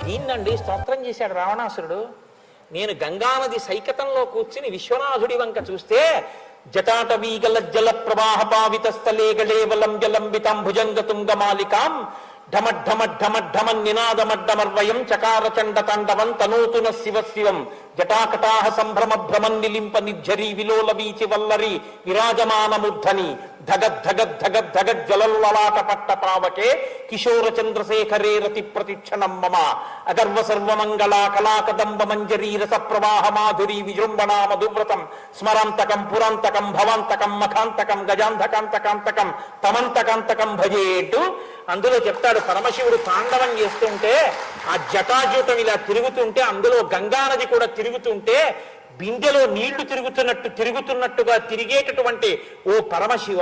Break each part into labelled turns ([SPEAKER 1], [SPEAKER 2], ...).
[SPEAKER 1] దీన్నండి స్తోత్రం చేశాడు రావణాసురుడు. నేను గంగానది సైకతంలో కూర్చుని విశ్వనాథుడి వంక చూస్తే జటాటవీగల జల ప్రవాహ పావిత స్థలే గళేవలం జలంబితాం భుజంగ తుంగమాలికాం ఢమఢమఢమఢమన్ నినాదమడ్డమర్వయం చకార చండ తాండవం తనూతున శివ శివం జటాకటాహ సంభ్రమ భ్రమన్ నిలింప నిర్ఝరీ విలోల వీచి వల్లరి విరాజమానమూర్ధని ధగద్ధగద్ధగద్ధగద్ జ్వలల్లలాట పట్ట పావకే కిశోర చంద్రశేఖరే రతి ప్రతిక్షణం మమ అగర్వ సర్వమంగళా కళాకదంబ మంజరీ రస ప్రవాహ మాధురీ విజృంభణా మధువ్రతం స్మరాంతకం పురాంతకం భవాంతకం మఖాంతకం గజాంధకాంతకాంతకం తమంతకాంతకం భజేటు. అందులో చెప్తాడు పరమశివుడు తాండవం చేస్తుంటే ఆ జటాజూటం ఇలా తిరుగుతుంటే అందులో గంగానది కూడా తిరుగుతుంటే బిందెలో నీళ్లు తిరుగుతున్నట్టుగా తిరిగేటటువంటి ఓ పరమశివ,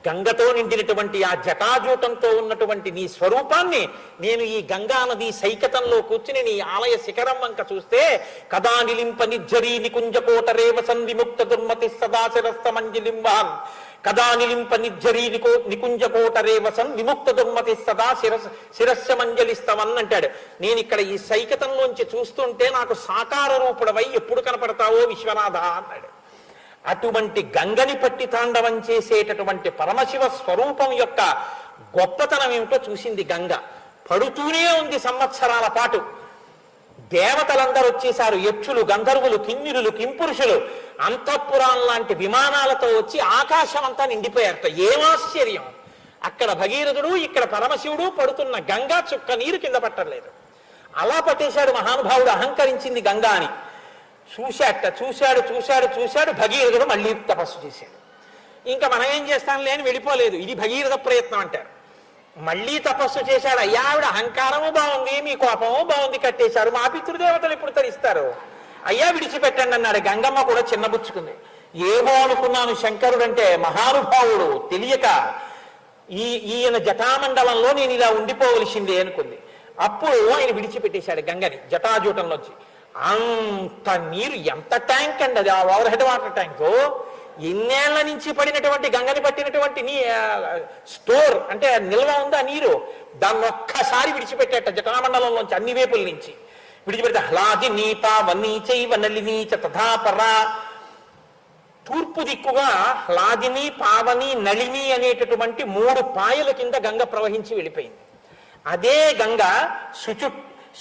[SPEAKER 1] గంగతో నిండినటువంటి ఆ జటాజూటంతో ఉన్నటువంటి నీ స్వరూపాన్ని నేను ఈ గంగానది సైకతంలో కూర్చుని నీ ఆలయ శిఖరం వంక చూస్తే కదా నిలింప నిర్ఝరీ నికుంజకోట రేవసన్ విముక్త దుర్మతి సదాశిరస్త మంజలింబాన్ కదా నిలింప నిర్ఝరీ నికుంజకోట రేవసన్ విముక్త దుర్మతి సదా శిరస్య మంజలిస్తవన్ అంటాడు. నేను ఇక్కడ ఈ సైకతంలోంచి చూస్తుంటే నాకు సాకార రూపుడవై ఎప్పుడు కనపడతావో విశ్వనాథ అన్నాడు. అటువంటి గంగని పట్టి తాండవం చేసేటటువంటి పరమశివ స్వరూపం యొక్క గొప్పతనం ఏమిటో చూసింది గంగ. పడుతూనే ఉంది సంవత్సరాల పాటు. దేవతలందరూ వచ్చేశారు, యక్షులు గంధర్వులు కిన్నెరులు కింపురుషులు అంతఃపురాం లాంటి విమానాలతో వచ్చి ఆకాశం అంతా నిండిపోయారట. ఏమాశ్చర్యం! అక్కడ భగీరథుడు ఇక్కడ పరమశివుడు పడుతున్న గంగా చుక్క నీరు కింద పట్టలేదు. అలా పట్టేశాడు మహానుభావుడు. అహంకరించింది గంగా అని చూశాడు. భగీరథుడు మళ్ళీ తపస్సు చేశాడు. ఇంకా మనం ఏం చేస్తాం లేని వెళ్ళిపోలేదు. ఇది భగీరథ ప్రయత్నం అంటారు. మళ్ళీ తపస్సు చేశాడు. అయ్యా ఆవిడ అహంకారము బాగుంది, మీ కోపము బాగుంది, కట్టేశారు, మా పితృదేవతలు ఇప్పుడు తరిస్తారు, అయ్యా విడిచిపెట్టండి అన్నాడు. గంగమ్మ కూడా చిన్నబుచ్చుకుంది. ఏమో అనుకున్నాను శంకరుడు అంటే మహానుభావుడు తెలియక ఈయన జటామండలంలో నేను ఇలా ఉండిపోవలసిందే అనుకుంది. అప్పుడు ఆయన విడిచిపెట్టేశాడు గంగని జటాజూటంలోంచి. అంత నీరు, ఎంత ట్యాంక్ అండి అది, ఆ ఓవర్ హెడ్ వాటర్ ట్యాంకు, ఎన్నేళ్ల నుంచి పడినటువంటి గంగని పట్టినటువంటి స్టోర్ అంటే నిల్వ ఉందా నీరు, దాన్ని ఒక్కసారి విడిచిపెట్టేట జటామండలంలోంచి అన్ని వైపుల నుంచి విడిచిపెడితే హ్లాది నీప వన్నీచైవ నళినీచ తథాపరా. తూర్పు దిక్కుగా హ్లాదిని పావని నళిని అనేటటువంటి 3 పాయల కింద గంగ ప్రవహించి వెళ్ళిపోయింది. అదే గంగ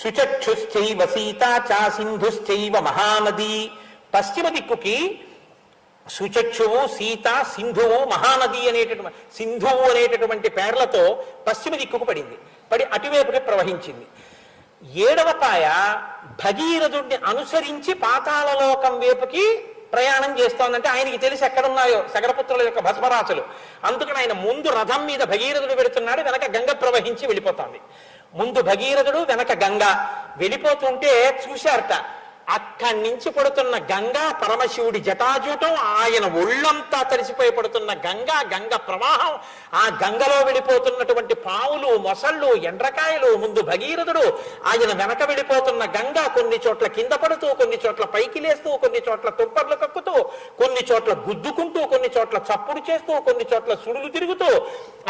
[SPEAKER 1] శుచక్షుశ్చైవ సీతా చా సింధుశ్చైవ మహానది. పశ్చిమ దిక్కుకి సుచక్షువు, సీత, సింధువు, మహానది సింధువు అనేటటువంటి పేర్లతో పశ్చిమ దిక్కుకు పడి అటువైపుకి ప్రవహించింది. 7వ పాయ భగీరథుడిని అనుసరించి పాతాళలోకం వైపుకి ప్రయాణం చేస్తోందంటే ఆయనకి తెలిసి ఎక్కడున్నాయో సగరపుత్రుల యొక్క భస్మరాశులు. అందుకని ఆయన ముందు రథం మీద భగీరథుడు వెళుతున్నాడు, వెనక గంగ ప్రవహించి వెళ్ళిపోతోంది. ముందు భగీరథుడు వెనక గంగ వెళ్ళిపోతుంటే చూశారట. అక్కడి నుంచి పడుతున్న గంగా పరమశివుడి జటాజూటం, ఆయన ఒళ్ళంతా తడిసిపోయి పడుతున్న గంగ ప్రవాహం, ఆ గంగలో వెళ్ళిపోతున్నటువంటి పావులు, మొసళ్ళు, ఎండ్రకాయలు, ముందు భగీరథుడు, ఆయన వెనక వెళ్ళిపోతున్న గంగ కొన్ని చోట్ల కింద పడుతూ, కొన్ని చోట్ల పైకి లేస్తూ, కొన్ని చోట్ల తుంపర్లు కక్కుతూ, కొన్ని చోట్ల గుద్దుకుంటూ, కొన్ని చోట్ల చప్పుడు చేస్తూ, కొన్ని చోట్ల సుడులు తిరుగుతూ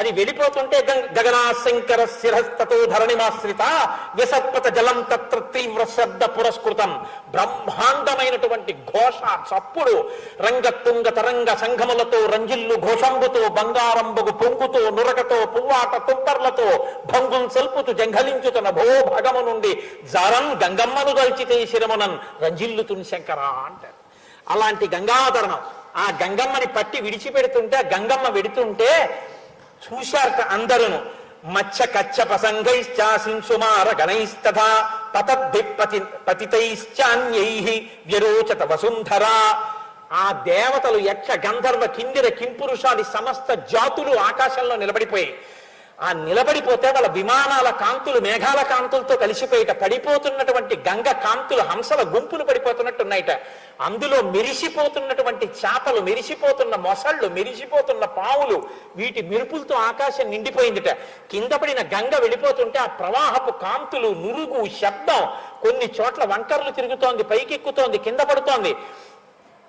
[SPEAKER 1] అది వెళ్ళిపోతుంటే గగనాశంకర శిరస్తతో ధరణిమాశ్రిత విసత్పత జలం తత్ర తీవ్ర శబ్ద పురస్కృతం. బ్రహ్మాండమైనటువంటి ఘోష, చప్పుడు, రంగతుంగ తరంగ సంఘములతో, రంజిల్లు ఘోషంబుతో, బంగారంబగు పొంగుతో, నురకతో, పువ్వాట తుంపర్లతో, భంగుం సెల్పుతూ జంఘలించుతున్న భో భగము నుండి జారం గంగమ్మను దల్చితే శిరమునన్ రంజిల్లుతున్ శంకర అంటారు. అలాంటి గంగావతరణం. ఆ గంగమ్మని పట్టి విడిచిపెడుతుంటే, గంగమ్మ వెడుతుంటే చూశారట అందరూ. మచ్చ కచ్చ ప్రసంగైశ్చాసింసుమార గణైస్తథా పతద్భి పతితైశ్చాన్యైః వ్యరోచత వసుంధరా. ఆ దేవతలు యక్ష గంధర్వ కిందిర కింపురుషాది సమస్త జాతులు ఆకాశంలో నిలబడిపోయాయి. ఆ నిలబడిపోతే వాళ్ళ విమానాల కాంతులు మేఘాల కాంతులతో కలిసిపోయిట. పడిపోతున్నటువంటి గంగ కాంతులు హంసల గుంపులు పడిపోతున్నట్టున్నాయిట. అందులో మెరిసిపోతున్నటువంటి చేపలు, మెరిసిపోతున్న మొసళ్ళు, మెరిసిపోతున్న పావులు, వీటి మెరుపులతో ఆకాశం నిండిపోయిందిట. కింద పడిన గంగ వెళ్ళిపోతుంటే ఆ ప్రవాహపు కాంతులు, నురుగు, శబ్దం, కొన్ని చోట్ల వంకర్లు తిరుగుతోంది, పైకెక్కుతోంది, కింద పడుతోంది,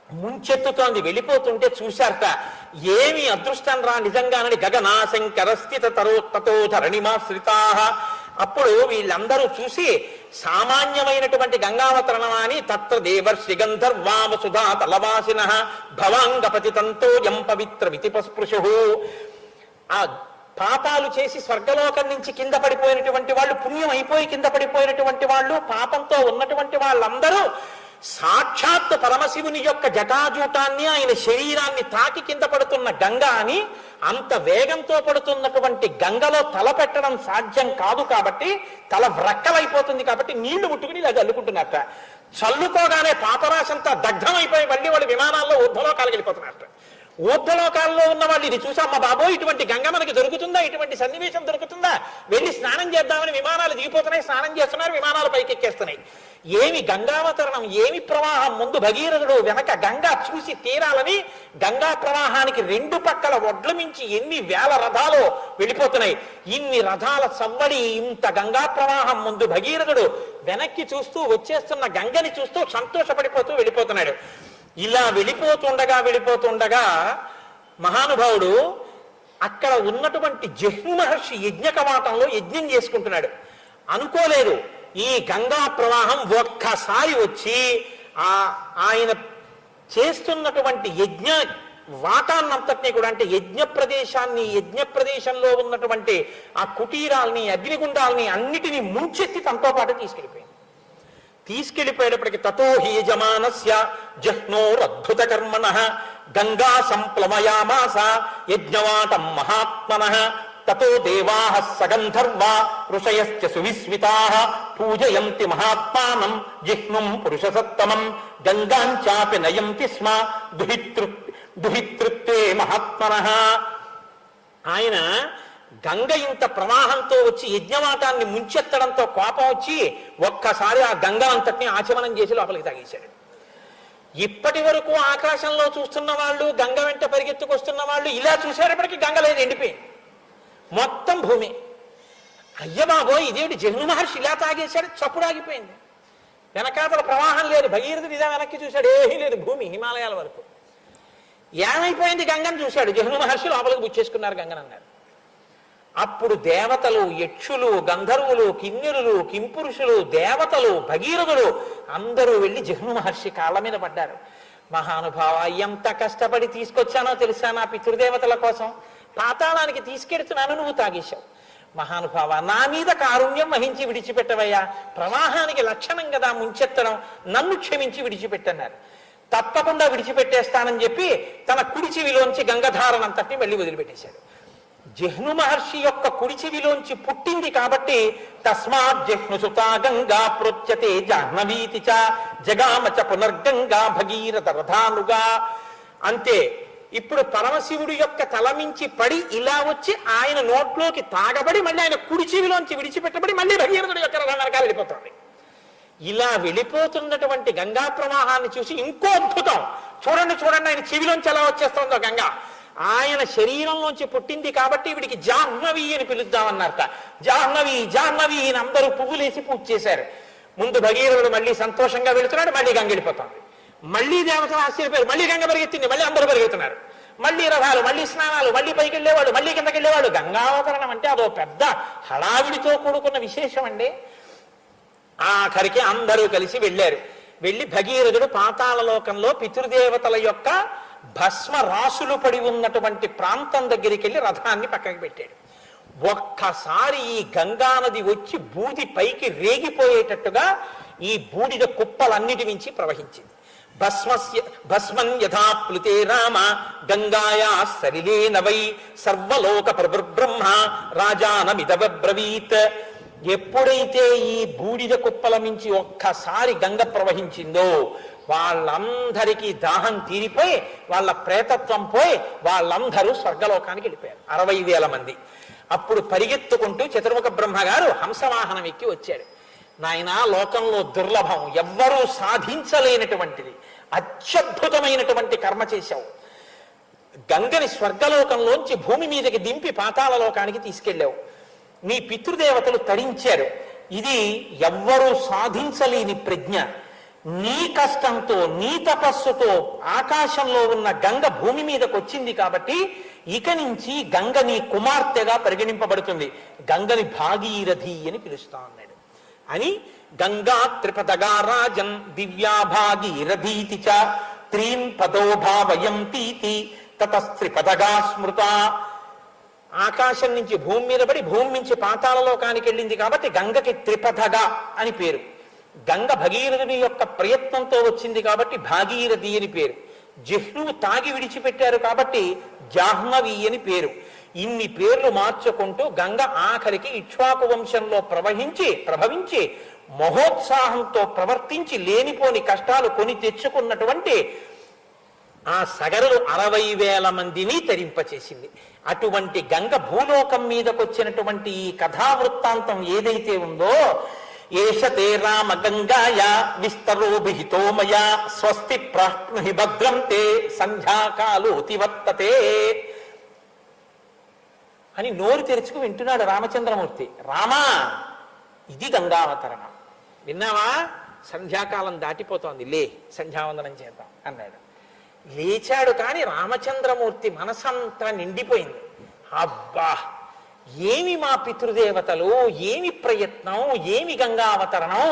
[SPEAKER 1] ముంచెత్తుతోంది. వెళ్ళిపోతుంటే చూశారట, ఏమి అదృష్టం రా నిజంగానని. గగనాశంకర స్థిత తతో ధరణిమాశ్రితా. అప్పుడు వీళ్ళందరూ చూసి సామాన్యమైనటువంటి గంగావతరణమా అని తత్ర దేవర్షి గంధర్వామసుధా తలవాసిన భవాంగపతితంతో యం పవిత్రమితి పస్పృశు. ఆ పాపాలు చేసి స్వర్గలోకం నుంచి కింద పడిపోయినటువంటి వాళ్ళు, పుణ్యం అయిపోయి కింద పడిపోయినటువంటి వాళ్ళు, పాపంతో ఉన్నటువంటి వాళ్ళందరూ సాక్షాత్ పరమశివుని యొక్క జటాజూటాన్ని, ఆయన శరీరాన్ని తాకి కింద పడుతున్న గంగ అని, అంత వేగంతో పడుతున్నటువంటి గంగలో తల పెట్టడం సాధ్యం కాదు కాబట్టి, తల వ్రక్కలైపోతుంది కాబట్టి నీళ్లు ముట్టుకుని ఇలా చల్లుకుంటున్నట్ట. చల్లుకోగానే పాపరాశంతా దగ్ధమైపోయి మళ్ళీ వాళ్ళు విమానాల్లో ఊర్ధ్వలోకాలకు వెళ్ళిపోతున్నట్ట. ఊర్ధ్వలోకాల్లో ఉన్న వాళ్ళు ఇది చూసి, అమ్మ బాబో ఇటువంటి గంగ మనకి దొరుకుతుందా, ఇటువంటి సన్నివేశం దొరుకుతుందా, వెళ్ళి స్నానం చేద్దామని విమానాలు దిగిపోతున్నాయి, స్నానం చేస్తున్నారు, విమానాలు పైకెక్కేస్తున్నాయి. ఏమి గంగావతరణం, ఏమి ప్రవాహం! ముందు భగీరథుడు, వెనక గంగా చూసి తీరాలని గంగా ప్రవాహానికి రెండు పక్కల ఒడ్ల మించి ఎన్ని వేల రథాలు వెళ్ళిపోతున్నాయి. ఇన్ని రథాల సవ్వడి, ఇంత గంగా ప్రవాహం ముందు భగీరథుడు వెనక్కి చూస్తూ వచ్చేస్తున్న గంగని చూస్తూ సంతోషపడిపోతూ వెళ్ళిపోతున్నాడు. ఇలా వెళ్ళిపోతుండగా మహానుభావుడు అక్కడ ఉన్నటువంటి జహ్ను మహర్షి యజ్ఞ కవాటంలో యజ్ఞం చేసుకుంటున్నాడు. అనుకోలేదు ఈ గంగా ప్రవాహం ఒక్కసారి వచ్చి ఆయన చేస్తున్నటువంటి యజ్ఞ వాటాన్నంతటినీ కూడా, అంటే యజ్ఞ ప్రదేశంలో ఉన్నటువంటి ఆ కుటీరాల్ని, అగ్నిగుండాల్ని అన్నిటినీ ముంచెత్తి తనతో పాటు తీసుకెళ్లిపోయేటప్పటికి తతో హి యజమానస్య జహ్నోరద్భుత కర్మణః గంగా సంప్లవయామాస యజ్ఞవాటం మహాత్మనః తతో దేవాః సగంధర్వా ఋషయశ్చ సువిస్మితాః పూజయంతి మహాత్మానం జిహ్నుం పురుషసత్తమం గంగాంచాపి నయంతి స్మ దుహితృత్వే మహాత్మనః. ఆయన గంగ ఇంత ప్రవాహంతో వచ్చి యజ్ఞవాటాన్ని ముంచెత్తడంతో కోపం వచ్చి ఒక్కసారి ఆ గంగ అంతటిని ఆచమనం చేసి లోపలికి తాగేశాడు. ఇప్పటి వరకు ఆకాశంలో చూస్తున్న వాళ్ళు, గంగ వెంట పరిగెత్తుకొస్తున్న వాళ్ళు ఇలా చూసేటప్పటికీ గంగ లేదు, ఎండిపోయింది మొత్తం భూమి. అయ్య బాబోయ్ ఇదేమిటి, జహ్ను మహర్షి ఇలా తాగేశాడు, చప్పుడు ఆగిపోయింది. వెనకాతల ప్రవాహం లేదు. భగీరథుడు ఇదా వెనక్కి చూశాడు, ఏమీ లేదు భూమి, హిమాలయాల వరకు. ఏమైపోయింది గంగను చూశాడు. జహ్ను మహర్షి లోపలికి బుచ్చేసుకున్నారు గంగను అన్నారు. అప్పుడు దేవతలు, యక్షులు, గంధర్వులు, కిన్నెరులు, కింపురుషులు, దేవతలు, భగీరథులు అందరూ వెళ్ళి జహ్ను మహర్షి కాళ్ళ మీద పడ్డారు. మహానుభావ, ఎంత కష్టపడి తీసుకొచ్చానో తెలుసా నా పితృదేవతల కోసం, పాతాళానికి తీసుకెడుతున్నాను, నువ్వు తాగేశావు. మహానుభావ, నా మీద కారుణ్యం వహించి విడిచిపెట్టవయ్యా, ప్రవాహానికి లక్షణం కదా ముంచెత్తడం, నన్ను క్షమించి విడిచిపెట్టన్నారు. తప్పకుండా విడిచిపెట్టేస్తానని చెప్పి తన కుడి చెవిలోంచి గంగధారనంతటిని వెళ్ళి వదిలిపెట్టేశాడు. జహ్ను మహర్షి యొక్క కుడి చెవిలోంచి పుట్టింది కాబట్టి తస్మాత్ జహ్నుసుతా గంగా ప్రోచ్యతే జాహ్నవీతి చ జగామచ పునర్గంగా భగీరథ రథానుగా. అంతే. ఇప్పుడు పరమశివుడు యొక్క తలమించి పడి ఇలా వచ్చి ఆయన నోట్లోకి తాగబడి మళ్ళీ ఆయన కుడి చెవిలోంచి విడిచిపెట్టబడి మళ్ళీ భగీరథుడి యొక్క రథం వెనకాల వెళ్ళిపోతుంది. ఇలా వెళ్ళిపోతున్నటువంటి గంగా ప్రవాహాన్ని చూసి ఇంకో అద్భుతం, చూడండి ఆయన చెవిలోంచి ఎలా వచ్చేస్తుందో గంగ. ఆయన శరీరంలోంచి పుట్టింది కాబట్టి వీడికి జాహ్నవి అని పిలుద్దామన్నారట. జాహ్నవి జాహ్నవి అని అందరూ పువ్వులేసి పూజ చేశారు. ముందు భగీరథుడు మళ్ళీ సంతోషంగా వెళుతున్నాడు, మళ్ళీ గంగ వెళ్ళిపోతుంది. మళ్ళీ దేవతలు ఆశ్చర్యపోయారు, మళ్ళీ గంగ పరిగెత్తింది, మళ్ళీ అందరూ పరిగెత్తున్నారు. మళ్ళీ రథాలు, మళ్ళీ స్నానాలు, మళ్ళీ పైకి వెళ్ళేవాడు, మళ్ళీ కిందకి వెళ్ళేవాడు. గంగావతరణం అంటే అదో పెద్ద హడావిడితో కూడుకున్న విశేషం అండి. ఆఖరికి అందరూ కలిసి వెళ్ళారు. వెళ్ళి భగీరథుడు పాతాళ లోకంలో పితృదేవతల యొక్క భస్మ రాసులు పడి ఉన్నటువంటి ప్రాంతం దగ్గరికి వెళ్ళి రథాన్ని పక్కకి పెట్టాడు. ఒక్కసారి ఈ గంగానది వచ్చి బూది పైకి రేగిపోయేటట్టుగా ఈ బూడిద కుప్పలన్నిటి నుంచి ప్రవహించింది. భస్మం యథా ప్లుతే రామ గంగాయా సలిలేన వై సర్వలోక ప్రభుర్బ్రహ్మ రాజానమిదబ్రవీత్. ఎప్పుడైతే ఈ బూడిద కుప్పల నుంచి ఒక్కసారి గంగ ప్రవహించిందో వాళ్ళందరికీ దాహం తీరిపోయి వాళ్ళ ప్రేతత్వం పోయి వాళ్ళందరూ స్వర్గలోకానికి వెళ్ళిపోయారు, 60,000 మంది. అప్పుడు పరిగెత్తుకుంటూ చతుర్ముఖ బ్రహ్మగారు హంసవాహనం ఎక్కి వచ్చాడు. నాయనా, లోకంలో దుర్లభం, ఎవ్వరూ సాధించలేనటువంటిది, అత్యద్భుతమైనటువంటి కర్మ చేశావు. గంగని స్వర్గలోకంలోంచి భూమి మీదకి దింపి పాతాళ లోకానికి తీసుకెళ్ళావు. నీ పితృదేవతలు తరించారు. ఇది ఎవ్వరూ సాధించలేని ప్రజ్ఞ. నీ కష్టంతో నీ తపస్సుతో ఆకాశంలో ఉన్న గంగ భూమి మీదకి వచ్చింది కాబట్టి ఇక నుంచి గంగ నీ కుమార్తెగా పరిగణింపబడుతుంది, గంగని భాగీరథి అని పిలుస్తా అన్నాడు. అని గంగా త్రిపదగా రాజన్ దివ్యా భాగీరథీతి చ త్రీం పదో భావయంతీతి తతస్త్రిపదగా స్మృత. ఆకాశం నుంచి భూమి మీద పడి భూమి నుంచి పాతాళలోకానికి వెళ్ళింది కాబట్టి గంగకి త్రిపథగా అని పేరు. గంగ భగీరథుని యొక్క ప్రయత్నంతో వచ్చింది కాబట్టి భాగీరథి అని పేరు. జిహ్నువు తాగి విడిచిపెట్టారు కాబట్టి జాహ్నవి అని పేరు. ఇన్ని పేర్లు మార్చుకుంటూ గంగ ఆఖరికి ఇక్ష్వాకు వంశంలో ప్రభవించి మహోత్సాహంతో ప్రవర్తించి లేనిపోని కష్టాలు కొని తెచ్చుకున్నటువంటి ఆ సగరులు 60,000 మందిని తరింపచేసింది. అటువంటి గంగ భూలోకం మీదకొచ్చినటువంటి ఈ కథావృత్తాంతం ఏదైతే ఉందో, ఏషతే రామ గంగాయ విస్తరో విహితో మయా స్వస్తి ప్రాప్నుహి భద్రం తే సంధ్యాకాలోతి వర్తతే అని నోరు తెరుచుకు వింటున్నాడు రామచంద్రమూర్తి. రామా, ఇది గంగావతరణం విన్నావా? సంధ్యాకాలం దాటిపోతోంది, లే సంధ్యావందనం చేద్దాం అన్నాడు. లేచాడు కానీ రామచంద్రమూర్తి మనసంతా నిండిపోయింది. అబ్బా, ఏమి మా పితృదేవతలు, ఏమి ప్రయత్నం, ఏమి గంగావతరణం!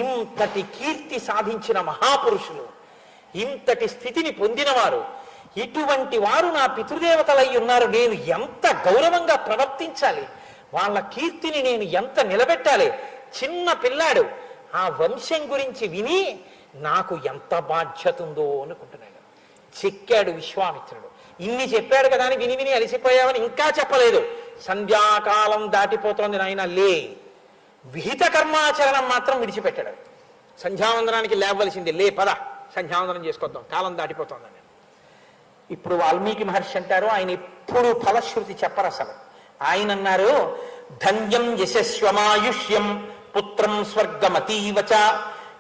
[SPEAKER 1] ఇంతటి కీర్తి సాధించిన మహాపురుషులు, ఇంతటి స్థితిని పొందినవారు, ఇటువంటి వారు నా పితృదేవతలై ఉన్నారు. నేను ఎంత గౌరవంగా ప్రవర్తించాలి, వాళ్ళ కీర్తిని నేను ఎంత నిలబెట్టాలి. చిన్న పిల్లాడు ఆ వంశం గురించి విని నాకు ఎంత బాధ్యత ఉందో అనుకుంటున్నాడు. చెక్కాడు విశ్వామిత్రుడు. ఇన్ని చెప్పాడు కదా అని విని విని అలసిపోయావని ఇంకా చెప్పలేదు. సంధ్యాకాలం దాటిపోతోంది నాయన, లే. విహిత కర్మాచరణం మాత్రం విడిచిపెట్టాడు. సంధ్యావందనానికి లేవలసింది, లే పద సంధ్యావందనం చేసుకొద్దాం, కాలం దాటిపోతోందని. ఇప్పుడు వాల్మీకి మహర్షి అంటారు, ఆయన ఎప్పుడు ఫలశ్రుతి చెప్పరు అసలు. ఆయన అన్నారు, ధన్యం యశస్వమాయుష్యం పుత్రం స్వర్గమతీవచ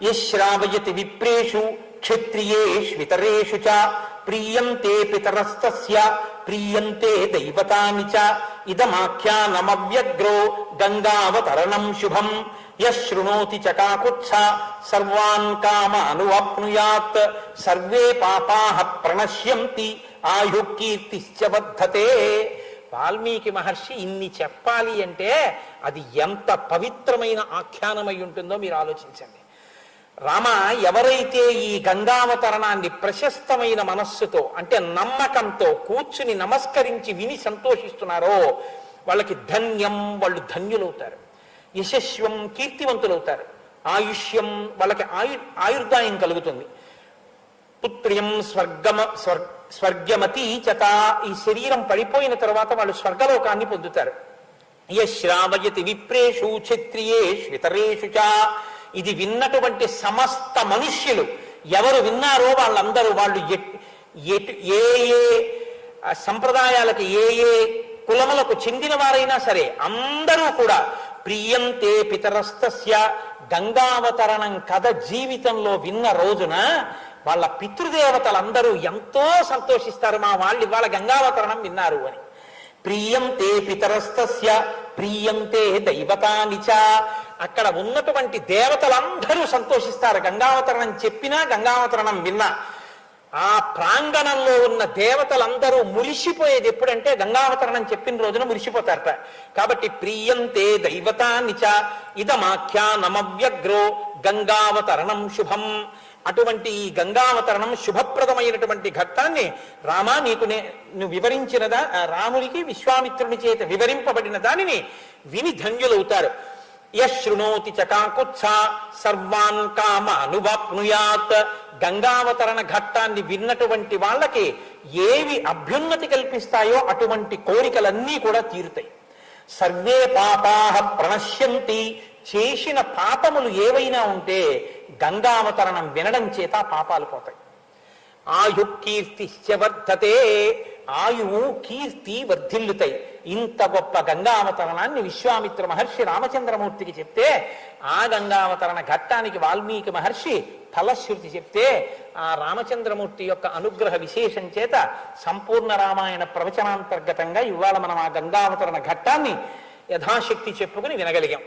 [SPEAKER 1] యశ్రావయతి విప్రేషు క్షత్రియేష్వితరేషు చ ప్రీయంతే పితరస్తస్య ప్రీయంతే దైవతాని చ ఇదమాఖ్యానమవ్యగ్రో గంగావతరణం శుభం యశృణోతి చ కాకుత్స సర్వాన్ కామానువాప్నుయాత్ సర్వే పాపాః ప్రణశ్యంతి ఆయు కీర్తిశ్చ వర్ధతే. వాల్మీకి మహర్షి ఇన్ని చెప్పాలి అంటే అది ఎంత పవిత్రమైన ఆఖ్యానమై ఉంటుందో మీరు ఆలోచించండి. రామ, ఎవరైతే ఈ గంగావతరణాన్ని ప్రశస్తమైన మనస్సుతో అంటే నమ్మకంతో కూర్చుని నమస్కరించి విని సంతోషిస్తున్నారో వాళ్ళకి ధన్యం, వాళ్ళు ధన్యులవుతారు. యశస్వం, కీర్తివంతులవుతారు. ఆయుష్యం, వాళ్ళకి ఆయుర్దాయం కలుగుతుంది. పుత్ర్యం స్వర్గమతి చత, ఈ శరీరం పడిపోయిన తర్వాత వాళ్ళు స్వర్గలోకాన్ని పొందుతారు. యశ్రావయతి విప్రేషు క్షత్రియేష్వితరేషు చ, ఇది విన్నటువంటి సమస్త మనుష్యులు ఎవరు విన్నారో వాళ్ళందరూ, వాళ్ళు ఏ ఏ సంప్రదాయాలకు ఏ ఏ కులములకు చెందిన వారైనా సరే అందరూ కూడా ప్రియంతే పితరస్తస్య, గంగావతరణం కథ జీవితంలో విన్న రోజున వాళ్ళ పితృదేవతలందరూ ఎంతో సంతోషిస్తారు, మా వాళ్ళు ఇవాళ గంగావతరణం విన్నారు అని. ప్రియంతే పితరస్తస్య ప్రియంతే దైవతాని చ, అక్కడ ఉన్నటువంటి దేవతలందరూ సంతోషిస్తారు గంగావతరణం చెప్పినా గంగావతరణం విన్నా. ఆ ప్రాంగణంలో ఉన్న దేవతలందరూ మురిసిపోయేది ఎప్పుడంటే గంగావతరణం చెప్పిన రోజున మురిసిపోతారట. కాబట్టి ప్రియంతే దైవతాని చ ఇదమాఖ్యానమవ్యగ్రో గంగావతరణం శుభం. అటువంటి ఈ గంగావతరణం శుభప్రదమైనటువంటి ఘట్టాన్ని రామా నువ్వు వివరించినదా, రామునికి విశ్వామిత్రుని చేత వివరింపబడిన దానిని విని ధన్యులవుతారు. యశృణోతి చకాకుత్స సర్వాన్ కామానువాప్నుయాత్, గంగావతరణ ఘట్టాన్ని విన్నటువంటి వాళ్ళకి ఏవి అభ్యున్నతి కల్పిస్తాయో అటువంటి కోరికలన్నీ కూడా తీరుతాయి. సర్వే పాపాః ప్రణశ్యంతి, చేసిన పాపములు ఏవైనా ఉంటే గంగావతరణం వినడం చేత పాపాలు పోతాయి. ఆయు కీర్తిశ్చ వర్ధతే, ఆయువు కీర్తి వర్ధిల్లుతాయి. ఇంత గొప్ప గంగావతరణాన్ని విశ్వామిత్ర మహర్షి రామచంద్రమూర్తికి చెప్తే, ఆ గంగావతరణ ఘట్టానికి వాల్మీకి మహర్షి ఫలశ్రుతి చెప్తే, ఆ రామచంద్రమూర్తి యొక్క అనుగ్రహ విశేషం చేత సంపూర్ణ రామాయణ ప్రవచనాంతర్గతంగా ఇవాళ మనం ఆ గంగావతరణ ఘట్టాన్ని యథాశక్తి చెప్పుకుని వినగలిగాం.